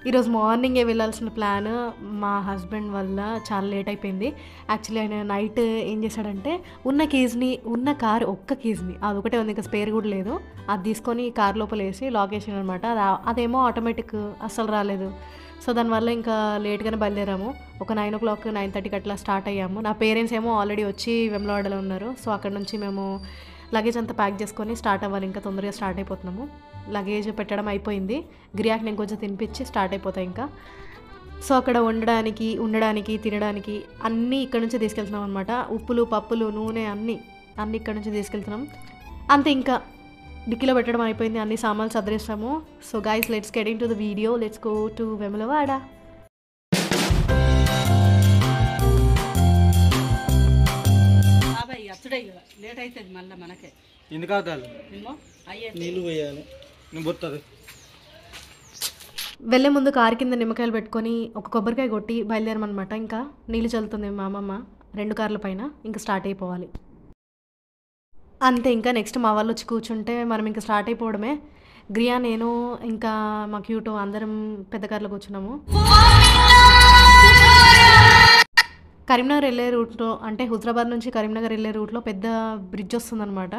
ఈరోజు మార్నింగే వెళ్ళాల్సిన ప్లాన్ మా హస్బెండ్ వల్ల చాలా లేట్ అయిపోయింది. యాక్చువల్లీ ఆయన నైట్ ఏం చేశాడంటే ఉన్న కార్ ఒక్క కీస్ని అది ఒకటే ఉంది, ఇంకా స్పేర్ కూడా లేదు, అది తీసుకొని కార్ లోపల వేసి లాక్ వేసాడు అనమాట. అదేమో ఆటోమేటిక్ అస్సలు రాలేదు. సో దానివల్ల ఇంకా లేట్గానే బయలుదేరాము. ఒక 9 o'clock 9:30కి అట్లా స్టార్ట్ అయ్యాము. నా పేరెంట్స్ ఏమో ఆల్రెడీ వచ్చి వెమ్లవాడలో ఉన్నారు. సో అక్కడ నుంచి మేము లగేజ్ అంతా ప్యాక్ చేసుకొని స్టార్ట్ అవ్వాలి. ఇంకా తొందరగా స్టార్ట్ అయిపోతున్నాము. లగేజ్ పెట్టడం అయిపోయింది. గిరియాకి నేను కొంచెం తినిపించి స్టార్ట్ అయిపోతాయి ఇంకా. సో అక్కడ ఉండడానికి తినడానికి అన్నీ ఇక్కడ నుంచి తీసుకెళ్తున్నాం అనమాట. ఉప్పులు పప్పులు నూనె అన్నీ ఇక్కడ నుంచి తీసుకెళ్తున్నాం. అంతే, ఇంకా డిక్కీలో పెట్టడం అయిపోయింది. అన్ని సామాన్లు సర్దేస్తాము. So guys, let's get into the video. Let's go to Vemulawada. Late అవుతుంది మళ్ళీ మనకే. ఎందుకు అవుతారు నీళ్ళు పోయాలి బొత్తది. వెళ్ళే ముందు కారు కింద నిమ్మకాయలు పెట్టుకొని ఒక కొబ్బరికాయ కొట్టి బయలుదేరమన్నమాట. ఇంకా నీళ్ళు చల్లుతుంది మా అమ్మమ్మ 2 కార్ల పైన. ఇంకా స్టార్ట్ అయిపోవాలి అంతే. ఇంకా నెక్స్ట్ మా వాళ్ళు వచ్చి కూర్చుంటే మనం ఇంకా స్టార్ట్ అయిపోవడమే. గ్రియా, నేను ఇంకా మా క్యూటో అందరం పెద్ద కార్లో కూర్చున్నాము. కరీంనగర్ వెళ్ళే రూట్లో, అంటే హుజరాబాద్ నుంచి కరీంనగర్ వెళ్ళే రూట్లో పెద్ద బ్రిడ్జ్ వస్తుందన్నమాట.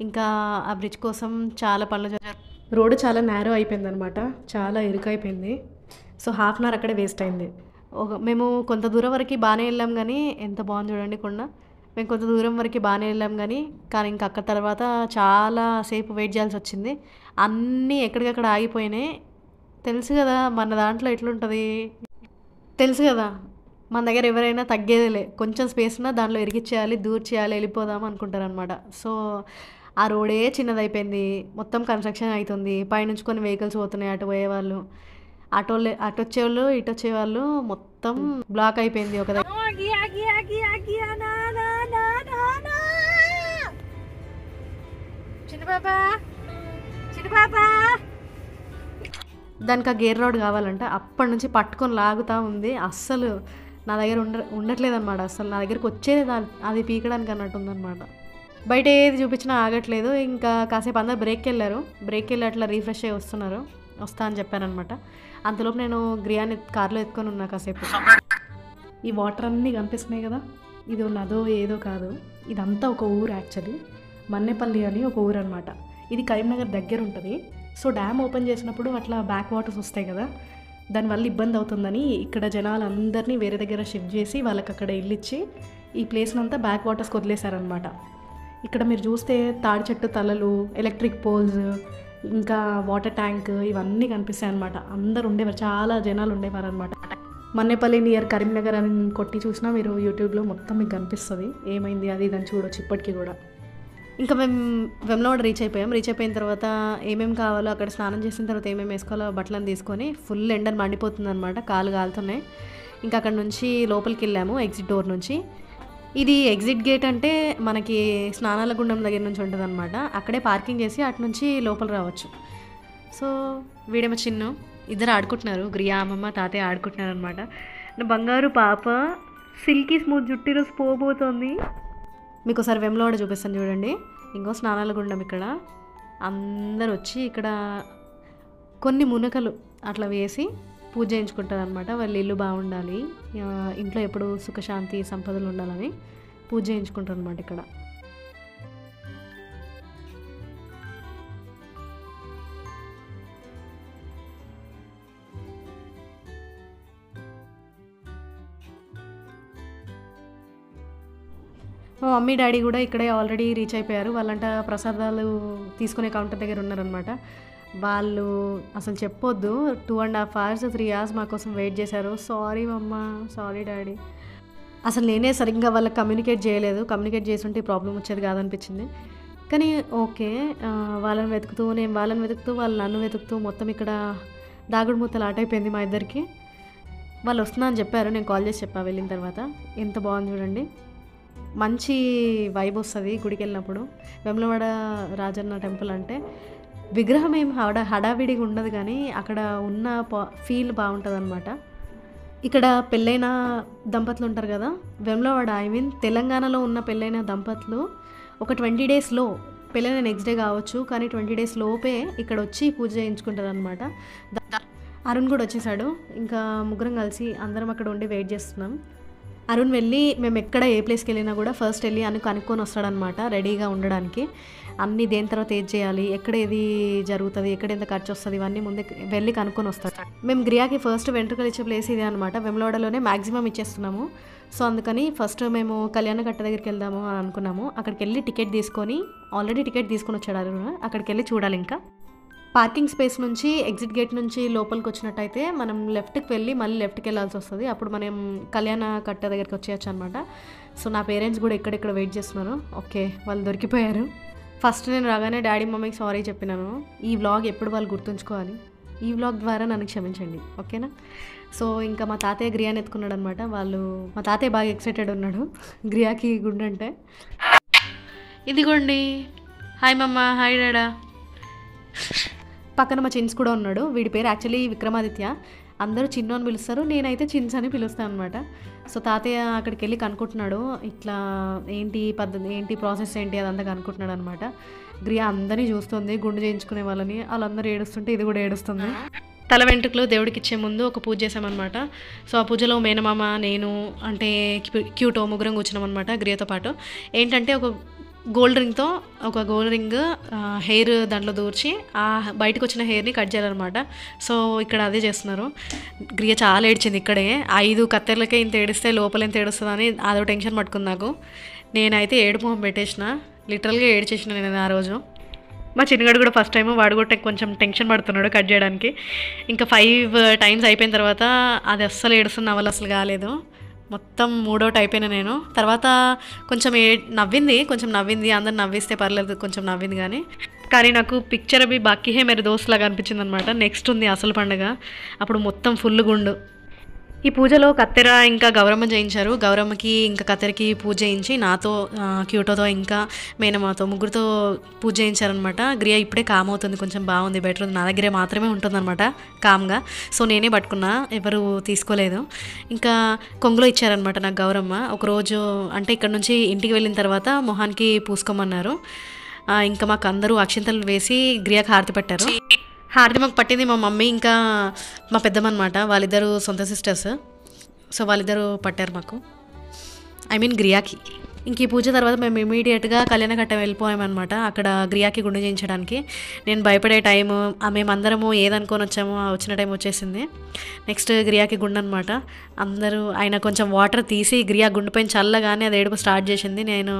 ఇంకా ఆ బ్రిడ్జ్ కోసం చాలా పనులు జరిగాయి. రోడ్డు చాలా నేరో అయిపోయింది అనమాట, చాలా ఇరుకైపోయింది. సో ½ అన్ అవర్ అక్కడే వేస్ట్ అయింది. మేము కొంత దూరం వరకు బాగానే వెళ్ళాం కానీ, ఎంత బాగుంది చూడండి కొండ. మేము కొంత దూరం వరకు బాగానే వెళ్ళాం కానీ ఇంకా అక్కడ తర్వాత చాలా సేపు వెయిట్ చేయాల్సి వచ్చింది. అన్నీ ఎక్కడికక్కడ ఆగిపోయినాయి. తెలుసు కదా మన దాంట్లో ఎట్లుంటుంది, తెలుసు కదా మన దగ్గర ఎవరైనా తగ్గేదేలే. కొంచెం స్పేస్ ఉన్నా దాంట్లో ఇరికిచ్చేయాలి, దూర్ చేయాలి, వెళ్ళిపోదాం అనుకుంటారు అనమాట. సో ఆ రోడే చిన్నదైపోయింది. మొత్తం కన్స్ట్రక్షన్ అవుతుంది. పైనుంచి కొన్ని వెహికల్స్ పోతున్నాయి, అటు పోయేవాళ్ళు, అటు వచ్చేవాళ్ళు, ఇటు వచ్చేవాళ్ళు, మొత్తం బ్లాక్ అయిపోయింది ఒక దగ్గర. దానికి ఆ గేర్ రోడ్ కావాలంట. అప్పటి నుంచి పట్టుకొని లాగుతూ ఉంది. అస్సలు నా దగ్గర ఉండట్లేదు అనమాట. అసలు నా దగ్గరికి వచ్చేది అది పీకడానికి అన్నట్టు ఉందన్నమాట. బయట ఏది చూపించినా ఆగట్లేదు. ఇంకా కాసేపు అందరు బ్రేక్కి వెళ్ళి అట్లా రీఫ్రెష్ అయ్యి వస్తా అని చెప్పారనమాట. అంతలోపు నేను గ్రియాని కార్లో ఎత్తుకొని ఉన్నా కాసేపు. ఈ వాటర్ అన్నీ కనిపిస్తున్నాయి కదా, ఇది నదో ఏదో కాదు, ఇదంతా ఒక ఊరు. యాక్చువల్లీ మన్నేపల్లి అని ఒక ఊరు అనమాట. ఇది కరీంనగర్ దగ్గర ఉంటుంది. సో డ్యామ్ ఓపెన్ చేసినప్పుడు అట్లా బ్యాక్ వాటర్స్ వస్తాయి కదా, దానివల్ల ఇబ్బంది అవుతుందని ఇక్కడ జనాలందరినీ వేరే దగ్గర షిఫ్ట్ చేసి వాళ్ళకి అక్కడ ఇల్లు ఇచ్చి ఈ ప్లేస్ని అంతా బ్యాక్ వాటర్స్కి వదిలేశారనమాట. ఇక్కడ మీరు చూస్తే తాడి చెట్టు తలలు, ఎలక్ట్రిక్ పోల్స్, ఇంకా వాటర్ ట్యాంక్ ఇవన్నీ కనిపిస్తాయి అనమాట. అందరు ఉండేవారు, చాలా జనాలు ఉండేవారు అనమాట. మన్నేపల్లి నియర్ కరీంనగర్ అని కొట్టి చూసినా మీరు యూట్యూబ్లో మొత్తం మీకు కనిపిస్తుంది. ఏమైంది అది ఇదని చూడొచ్చు ఇప్పటికీ కూడా. ఇంకా మేము వెమ్లవాడ రీచ్ అయిపోయిన తర్వాత ఏమేమి కావాలో అక్కడ స్నానం చేసిన తర్వాత ఏమేమి వేసుకోవాలో బట్టలను తీసుకొని, ఫుల్ ఎండని మండిపోతుంది అనమాట, కాలు కాలుతున్నాయి. ఇంకా అక్కడ నుంచి లోపలికి వెళ్ళాము, ఎగ్జిట్ డోర్ నుంచి. ఇది ఎగ్జిట్ గేట్ అంటే మనకి స్నానాల గుండం దగ్గర నుంచి ఉంటుంది అనమాట. అక్కడే పార్కింగ్ చేసి అటు నుంచి లోపల రావచ్చు. సో వీడేమో చిన్ను, ఇద్దరు ఆడుకుంటున్నారు. గ్రియా అమ్మమ్మ తాతయ్య ఆడుకుంటున్నారు అనమాట. నా బంగారు పాప సిల్కీ స్మూత్ జుట్టు ఈరోజు పోబోతోంది. మీకు ఒకసారి వెమ్లవాడ చూపిస్తాను చూడండి. ఇంకో స్నానాల గుండం. ఇక్కడ అందరు వచ్చి ఇక్కడ కొన్ని మునకలు అట్లా వేసి పూజ చేయించుకుంటారు అనమాట. వాళ్ళ ఇల్లు బాగుండాలి, ఇంట్లో ఎప్పుడు సుఖశాంతి సంపదలు ఉండాలని పూజ చేయించుకుంటారు అనమాట ఇక్కడ. మా మమ్మీ డాడీ కూడా ఇక్కడే ఆల్రెడీ రీచ్ అయిపోయారు. వాళ్ళంట ప్రసాదాలు తీసుకునే కౌంటర్ దగ్గర ఉన్నారనమాట. వాళ్ళు అసలు చెప్పొద్దు, 2.5 hours 3 hours మా కోసం వెయిట్ చేశారు. సారీ మమ్మ, సారీ డాడీ. అసలు నేనే సరిగ్గా వాళ్ళకి కమ్యూనికేట్ చేయలేదు. కమ్యూనికేట్ చేస్తుంటే ప్రాబ్లం వచ్చేది కాదనిపించింది. కానీ ఓకే, వాళ్ళని వెతుకుతూ వాళ్ళు నన్ను వెతుకుతూ మొత్తం ఇక్కడ దాగుడు మూతలు ఆట అయిపోయింది మా ఇద్దరికి. వాళ్ళు వస్తున్నా అని చెప్పారు. నేను కాల్ చేసి చెప్పా వెళ్ళిన తర్వాత. ఎంత బాగుంది చూడండి, మంచి వైబ్ వస్తుంది గుడికి వెళ్ళినప్పుడు. వేములవాడ రాజన్న టెంపుల్ అంటే విగ్రహం ఏం హడావిడిగా ఉండదు కానీ అక్కడ ఉన్న ఫీల్ బాగుంటుంది అనమాట. ఇక్కడ పెళ్ళైన దంపతులు ఉంటారు కదా, వేములవాడ తెలంగాణలో ఉన్న పెళ్ళైన దంపతులు ఒక 20 daysలో, పెళ్ళైన నెక్స్ట్ డే కావచ్చు కానీ 20 days లోపే ఇక్కడ వచ్చి పూజ చేయించుకుంటారు అనమాట. అరుణ్ కూడా వచ్చేసాడు. ఇంకా ముగ్గురం కలిసి అందరం అక్కడ ఉండి వెయిట్ చేస్తున్నాం. అరుణ్ వెళ్ళి మేము ఎక్కడ ఏ ప్లేస్కి వెళ్ళినా కూడా ఫస్ట్ వెళ్ళి అని కనుక్కొని వస్తాడనమాట, రెడీగా ఉండడానికి. అన్నీ దేని తర్వాత ఏది చేయాలి, ఎక్కడ ఏది జరుగుతుంది, ఎక్కడ ఎంత ఖర్చు వస్తుంది, ఇవన్నీ ముందే వెళ్ళి కనుక్కొని వస్తాడు. మేము గ్రియాకి ఫస్ట్ వెంట్రుకలు ఇచ్చే ప్లేస్ ఇదే అనమాట. వెమ్లవాడలోనే మ్యాక్సిమం ఇచ్చేస్తున్నాము. సో అందుకని ఫస్ట్ మేము కళ్యాణకట్ట దగ్గరికి వెళ్దాము అని అనుకున్నాము. అక్కడికి వెళ్ళి టికెట్ తీసుకొని, ఆల్రెడీ టికెట్ తీసుకొని వచ్చాడు అరుణ్. అక్కడికి వెళ్ళి చూడాలి. ఇంకా పార్కింగ్ స్పేస్ నుంచి ఎగ్జిట్ గేట్ నుంచి లోపలికి వచ్చినట్టయితే మనం లెఫ్ట్కి వెళ్ళి మళ్ళీ లెఫ్ట్కి వెళ్ళాల్సి వస్తుంది. అప్పుడు మనం కళ్యాణ కట్ట దగ్గరికి వచ్చేయచ్చు అనమాట. సో నా పేరెంట్స్ కూడా ఇక్కడెక్కడ వెయిట్ చేస్తున్నారు. ఓకే, వాళ్ళు దొరికిపోయారు. ఫస్ట్ నేను రాగానే డాడీ మమ్మీకి సారీ చెప్పినాను. ఈ వ్లాగ్ ఎప్పుడు వాళ్ళు గుర్తుంచుకోవాలి. ఈ వ్లాగ్ ద్వారా నన్ను క్షమించండి, ఓకేనా? సో ఇంకా మా తాతయ్య గ్రియాని ఎత్తుకున్నాడు అనమాట. మా తాతయ్య బాగా ఎక్సైటెడ్ ఉన్నాడు గ్రియాకి గుండంటే. ఇదిగోండి, హాయ్ మమ్మ, హాయ్ డాడా. పక్కన మా చిన్స్ కూడా ఉన్నాడు. వీడి పేరు యాక్చువల్లీ విక్రమాదిత్య. అందరూ చిన్ను అని పిలుస్తారు, నేనైతే చిన్స్ అని పిలుస్తాను అనమాట. సో తాతయ్య అక్కడికి వెళ్ళి కనుక్కుంటున్నాడు, ఇట్లా ఏంటి పద్ధతి, ఏంటి ప్రాసెస్ ఏంటి, అదంతా కనుక్కుంటున్నాడు అనమాట. గ్రియా అందరినీ చూస్తుంది, గుండు చేయించుకునే వాళ్ళని. వాళ్ళందరూ ఏడుస్తుంటే ఇది కూడా ఏడుస్తుంది. తల వెంట్రుకలు దేవుడికి ఇచ్చే ముందు ఒక పూజ చేసామన్నమాట. సో ఆ పూజలో మేనమామ, నేను అంటే క్యూటో ముగ్గురం కూర్చున్నాం అనమాట గ్రియాతో పాటు. ఏంటంటే ఒక గోల్డ్ రింగ్ హెయిర్ దాంట్లో దూర్చి ఆ బయటకు వచ్చిన హెయిర్ని కట్ చేయాలన్నమాట. సో ఇక్కడ అదే చేస్తున్నారు. గ్రియా చాలా ఏడ్చింది ఇక్కడే. 5 కత్తెర్లకే ఇంత ఏడిస్తే లోపల ఎంత ఏడుస్తుందని అదో టెన్షన్ పట్టుకుంది నాకు. నేనైతే ఏడుపు మొహం పెట్టేసిన, లిటరల్గా ఏడ్చేసిన నేను ఆ రోజు. మా చిన్నగాడు కూడా ఫస్ట్ టైం, వాడు కూడా కొంచెం టెన్షన్ పడుతున్నాడు కట్ చేయడానికి. ఇంకా 5 టైమ్స్ అయిపోయిన తర్వాత అది అస్సలు ఏడుస్తున్న వాళ్ళు అసలు కాలేదు. మొత్తం 3వ అయిపోయినా నేను. తర్వాత కొంచెం నవ్వింది, అందరు నవ్విస్తే పర్లేదు, కొంచెం నవ్వింది. కానీ నాకు పిక్చర్ అవి బాకీ హే మేరే దోస్త్ లాగా అనిపించింది అనమాట. నెక్స్ట్ ఉంది అసలు పండుగ, అప్పుడు మొత్తం ఫుల్ గుండు. ఈ పూజలో కత్తెర ఇంకా గౌరమ్మ చేయించారు. గౌరమ్మకి ఇంకా కత్తెరకి పూజ చేయించి నాతో, క్యూటోతో, ఇంకా మేనమాతో ముగ్గురితో పూజ చేయించారనమాట. గ్రియా ఇప్పుడే కామ్ అవుతుంది, కొంచెం బాగుంది, బెటర్ ఉంది. నా దగ్గరే మాత్రమే ఉంటుందన్నమాట కామ్గా. సో నేనే పట్టుకున్నా, ఎవరు తీసుకోలేదు. ఇంకా కొంగులో ఇచ్చారనమాట నాకు గౌరమ్మ. ఒకరోజు అంటే ఇక్కడ నుంచి ఇంటికి వెళ్ళిన తర్వాత మొహానికి పూసుకోమన్నారు. ఇంకా మాకు అందరూ అక్షింతలు వేసి గ్రియాకి హారతి పట్టారు. హారతి మాకు పట్టింది మా మమ్మీ ఇంకా మా పెద్దమ్మ అనమాట. వాళ్ళిద్దరు సొంత సిస్టర్స్. సో వాళ్ళిద్దరూ పట్టారు మాకు, ఐ మీన్ గ్రియాకి. ఇంక ఈ పూజ తర్వాత మేము ఇమీడియట్గా కళ్యాణకట్ట వెళ్ళిపోయామన్నమాట. అక్కడ గ్రియాకి గుండె చేయించడానికి. నేను భయపడే టైము, మేమందరము ఏదనుకొని వచ్చామో వచ్చిన టైం వచ్చేసింది. నెక్స్ట్ గ్రియాకి గుండె అనమాట. ఆయన కొంచెం వాటర్ తీసి గ్రియా గుండె పైన చల్లగానే అది ఏడుపు స్టార్ట్ చేసింది. నేను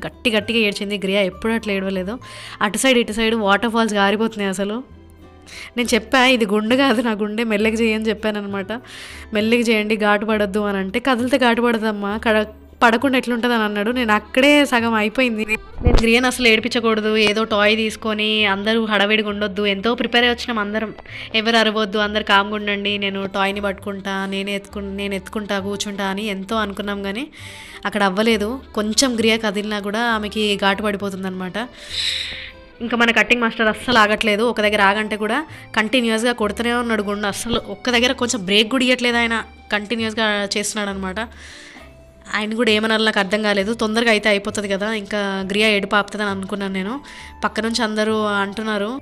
గట్టిగా ఏడ్చింది. గ్రియా ఎప్పుడు అట్లా ఏడవలేదు. అటు సైడ్ వాటర్ ఫాల్స్ గారిపోతున్నాయి అసలు. నేను చెప్పా, ఇది గుండె కాదు, నా గుండె మెల్లగా చేయని చెప్పాను అనమాట. మెల్లగా చేయండి, ఘాటు పడొద్దు అని అంటే, కదిలితే ఘాటు పడదమ్మా, పడకుండా ఎట్లుంటుంది అని అన్నాడు. నేను అక్కడే సగం అయిపోయింది. నేను గ్రియాని అసలు ఏడిపించకూడదు, ఏదో టాయ్ తీసుకొని అందరూ హడవిడిగా ఉండొద్దు, ఎంతో ప్రిపేర్ అయ్యి వచ్చినాం అందరం, ఎవరు అరవద్దు, అందరు కామ్గా ఉండండి, నేను టాయ్ని పట్టుకుంటా, నేను ఎత్తుకుంటా, కూర్చుంటా అని ఎంతో అనుకున్నాం. కానీ అక్కడ అవ్వలేదు. కొంచెం గ్రియా కదిలినా కూడా ఆమెకి ఘాటు పడిపోతుంది అనమాట. ఇంకా మన కట్టింగ్ మాస్టర్ అస్సలు ఆగట్లేదు. ఒక దగ్గర ఆగంటే కూడా కంటిన్యూస్గా కొడుతూనే ఉన్నాడు గుండు. అస్సలు ఒక్క దగ్గర కొంచెం బ్రేక్ కూడా ఇవ్వట్లేదు ఆయన, కంటిన్యూస్గా చేస్తున్నాడు అనమాట. ఆయన కూడా ఏమన్నా నాకు అర్థం కాలేదు. తొందరగా అయితే అయిపోతుంది కదా, ఇంకా గ్రియా ఏడుపు ఆపుతుందని అనుకున్నాను నేను. పక్క నుంచి అందరూ అంటున్నారు.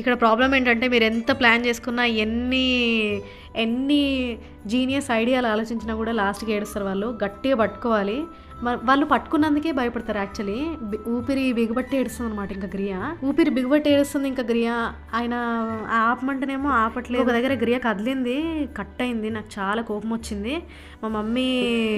ఇక్కడ ప్రాబ్లం ఏంటంటే, మీరు ఎంత ప్లాన్ చేసుకున్నా, ఎన్ని జీనియస్ ఐడియాలు ఆలోచించినా కూడా లాస్ట్కి ఏడుస్తారు వాళ్ళు. గట్టిగా పట్టుకోవాలి. వాళ్ళు పట్టుకున్నందుకే భయపడతారు యాక్చువల్లీ. ఊపిరి బిగుబట్టి ఏడుస్తుంది అనమాట. ఇంకా గ్రియా ఊపిరి బిగుబట్టి ఏడుస్తుంది. ఇంకా గ్రియా ఆయన ఆపమంటేనేమో ఆపట్లేదు. ఒక దగ్గర గ్రియా కదిలింది, కట్ అయింది. నాకు చాలా కోపం వచ్చింది. మా మమ్మీ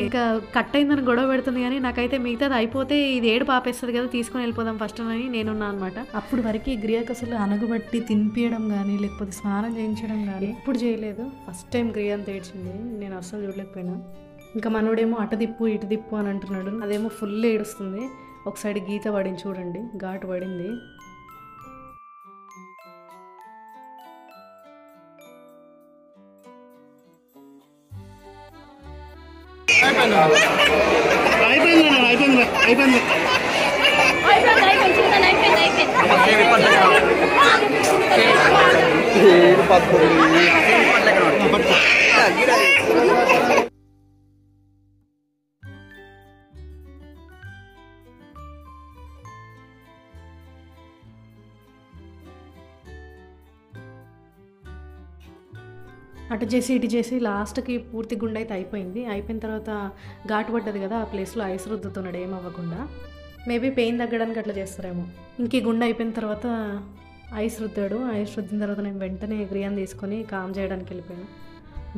ఇంకా కట్ అయిందని గొడవ పెడుతుంది. కానీ నాకైతే మిగతాది అయిపోతే ఇది ఏడు పాపేస్తుంది కదా, తీసుకొని వెళ్ళిపోదాం ఫస్ట్ అని నేనున్నా అనమాట. అప్పుడు వరకు గ్రియాకి అసలు అనగబట్టి తినిపించడం కానీ, లేకపోతే స్నానం చేయించడం కానీ ఎప్పుడు చేయలేదు. ఫస్ట్ టైం గ్రియా అంత ఏడ్చింది, నేను అస్సలు చూడలేకపోయినా. ఇంకా మనోడేమో అటు దిప్పు ఇటు దిప్పు అని అంటున్నాడు. అదేమో ఫుల్ ఏడుస్తుంది. ఒక సైడ్ గీత పడింది చూడండి, ఘాటు పడింది. అటు చేసి ఇటు చేసి లాస్ట్కి పూర్తి గుండె అయితే అయిపోయింది. అయిపోయిన తర్వాత ఘాటు పడ్డది కదా, ఆ ప్లేస్లో ఐస్ రుద్దుతున్నాడు ఏం అవ్వకుండా. మేబీ పెయిన్ తగ్గడానికి అట్లా చేస్తారేమో. ఇంక ఈ గుండె అయిపోయిన తర్వాత ఐస్ రుద్దాడు. ఐస్ రుద్దిన తర్వాత నేను వెంటనే గ్రియాని తీసుకొని కామ్ చేయడానికి వెళ్ళిపోయాను.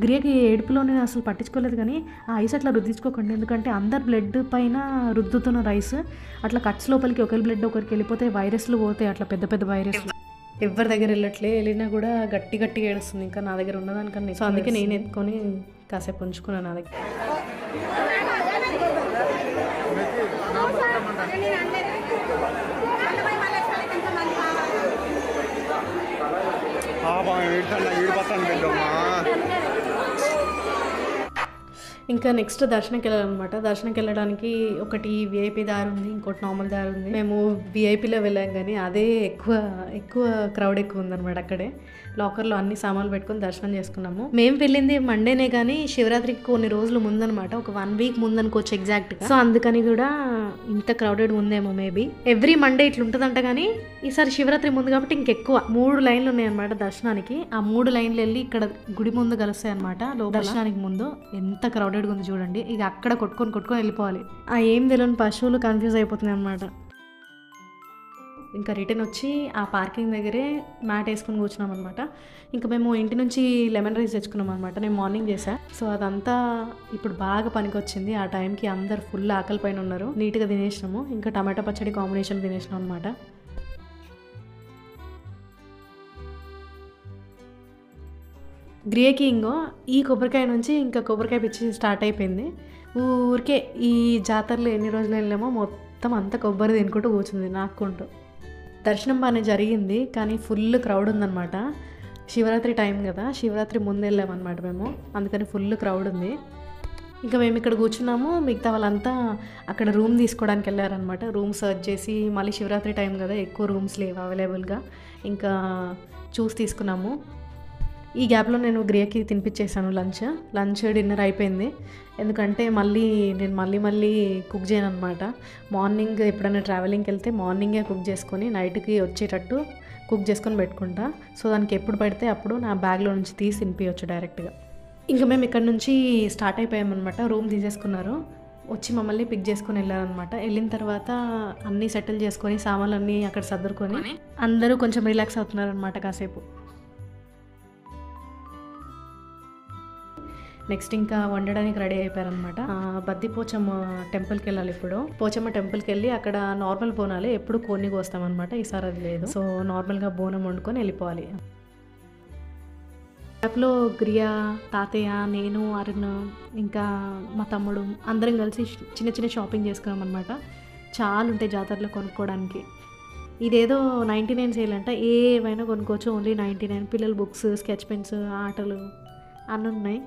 గ్రియకి ఏడుపులో నేను అసలు పట్టించుకోలేదు, కానీ ఆ ఐస్ అట్లా రుద్దించుకోకండి, ఎందుకంటే అందరు బ్లడ్ పైన రుద్దుతున్న రైస్ అట్లా కట్స్ లోపలికి ఒకరి బ్లడ్ ఒకరికి వెళ్ళిపోతే వైరస్లు పోతాయి, అట్లా పెద్ద పెద్ద వైరస్లు. ఎవరి దగ్గర వెళ్ళట్లే, వెళ్ళినా కూడా గట్టిగా ఏడుస్తుంది. ఇంకా నా దగ్గర ఉన్నదానికన్నా. సో అందుకే నేను ఎత్తుకొని కాసేపు ఉంచుకున్నాను నా దగ్గర. ఇంకా నెక్స్ట్ దర్శనంకి వెళ్ళాలన్నమాట. దర్శనంకి వెళ్ళడానికి ఒకటి విఐపి దారి ఉంది, ఇంకోటి నార్మల్ దారి ఉంది. మేము విఐపిలో వెళ్ళాం, కానీ అదే ఎక్కువ క్రౌడ్ ఎక్కువ ఉందన్నమాట. అక్కడే లాకర్లో అన్ని సామాన్లు పెట్టుకొని దర్శనం చేసుకున్నాము. మేము వెళ్ళింది మండేనే, కానీ శివరాత్రికి కొన్ని రోజులు ముందనమాట, ఒక 1 వీక్ ముందనుకోవచ్చు ఎగ్జాక్ట్గా. సో అందుకని కూడా ఇంత క్రౌడెడ్ ఉందేమో మేబీ. ఎవ్రీ మండే ఇట్లా ఉంటుందంట, కానీ ఈసారి శివరాత్రి ముందు కాబట్టి ఇంకెక్కువ. 3 లైన్లు ఉన్నాయన్నమాట దర్శనానికి. ఆ 3 లైన్లు వెళ్ళి ఇక్కడ గుడి ముందు కలుస్తాయి అనమాట. దర్శనానికి ముందు ఎంత క్రౌడెడ్గా ఉంది చూడండి. ఇక అక్కడ కొట్టుకొని వెళ్ళిపోవాలి. ఆ ఏం తెలియని పశువులు కన్ఫ్యూజ్ అయిపోతున్నాయి అనమాట. ఇంకా రిటర్న్ వచ్చి ఆ పార్కింగ్ దగ్గరే మ్యాట్ వేసుకొని కూర్చున్నాం అనమాట. ఇంకా మేము ఇంటి నుంచి లెమన్ రైస్ తెచ్చుకున్నాం అనమాట. నేను మార్నింగ్ చేసా. సో అదంతా ఇప్పుడు బాగా పనికొచ్చింది. ఆ టైంకి అందరు ఫుల్ ఆకలి పైన ఉన్నారు. నీట్గా తినేసినాము. ఇంకా టమాటా పచ్చడి కాంబినేషన్ తినేసినాం అనమాట. గ్రియకి ఇంగో ఈ కొబ్బరికాయ నుంచి ఇంకా కొబ్బరికాయ పిచ్చి స్టార్ట్ అయిపోయింది. ఊరికే ఈ జాతరలో ఎన్ని రోజులు వెళ్ళామో మొత్తం అంతా కొబ్బరి తినుకుంటూ కూర్చుంది నాకుంటూ. దర్శనం బాగానే జరిగింది, కానీ ఫుల్ క్రౌడ్ ఉందన్నమాట. శివరాత్రి టైం కదా, శివరాత్రి ముందు వెళ్ళామన్నమాట మేము, అందుకని ఫుల్ క్రౌడ్ ఉంది. ఇంకా మేము ఇక్కడ కూర్చున్నాము. మిగతా వాళ్ళంతా అక్కడ రూమ్ తీసుకోవడానికి వెళ్ళారనమాట. రూమ్ సర్చ్ చేసి, మళ్ళీ శివరాత్రి టైం కదా, ఎక్కువ రూమ్స్ లేవు అవైలబుల్గా, ఇంకా చూసి తీసుకున్నాము. ఈ గ్యాప్లో నేను గ్రియకి తినిపించేసాను లంచ్ డిన్నర్ అయిపోయింది. ఎందుకంటే నేను మళ్ళీ కుక్ చేయను అనమాట. మార్నింగ్ ఎప్పుడైనా ట్రావెలింగ్కి వెళ్తే మార్నింగే కుక్ చేసుకొని నైట్కి వచ్చేటట్టు కుక్ చేసుకొని పెట్టుకుంటా. సో దానికి ఎప్పుడు పడితే అప్పుడు నా బ్యాగ్లో నుంచి తీసి తినిపించవచ్చు డైరెక్ట్గా. ఇంకా మేము ఇక్కడ నుంచి స్టార్ట్ అయిపోయామన్నమాట. రూమ్ తీసేసుకున్నారు, వచ్చి మమ్మల్ని పిక్ చేసుకొని వెళ్ళారనమాట. వెళ్ళిన తర్వాత అన్నీ సెటిల్ చేసుకొని సామాన్లు అన్నీ అక్కడ సర్దుకొని అందరూ కొంచెం రిలాక్స్ అవుతున్నారు అనమాట కాసేపు. నెక్స్ట్ ఇంకా వండడానికి రెడీ అయిపోయారనమాట. బద్దిపోచమ్మ టెంపుల్కి వెళ్ళాలి ఇప్పుడు. పోచమ్మ టెంపుల్కి వెళ్ళి అక్కడ నార్మల్ బోనాలి, ఎప్పుడు కొన్ని కోస్తామన్నమాట. ఈసారి అది లేదు. సో నార్మల్గా బోనం వండుకొని వెళ్ళిపోవాలి. యాప్లో గ్రియా, తాతయ్య, నేను, అరుణ్, ఇంకా మా తమ్ముడు అందరం కలిసి చిన్న షాపింగ్ చేసుకున్నాం అనమాట. చాలా ఉంటాయి జాతరలో కొనుక్కోవడానికి. ఇదేదో 99 సేల్ అంట, ఏవైనా కొనుక్కోవచ్చు, ఓన్లీ 99. పిల్లల బుక్స్, స్కెచ్ పెన్స్, ఆటలు అన్నీ ఉన్నాయి.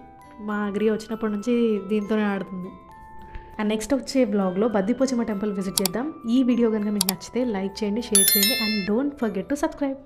మా గ్రియ వచ్చినప్పటి నుంచి దీంతోనే ఆడుతుంది. అండ్ నెక్స్ట్ వచ్చే బ్లాగ్లో బద్దిపోచమ్మ టెంపుల్ విజిట్ చేద్దాం. ఈ వీడియో కనుక మీకు నచ్చితే లైక్ చేయండి, షేర్ చేయండి, and don't forget to subscribe.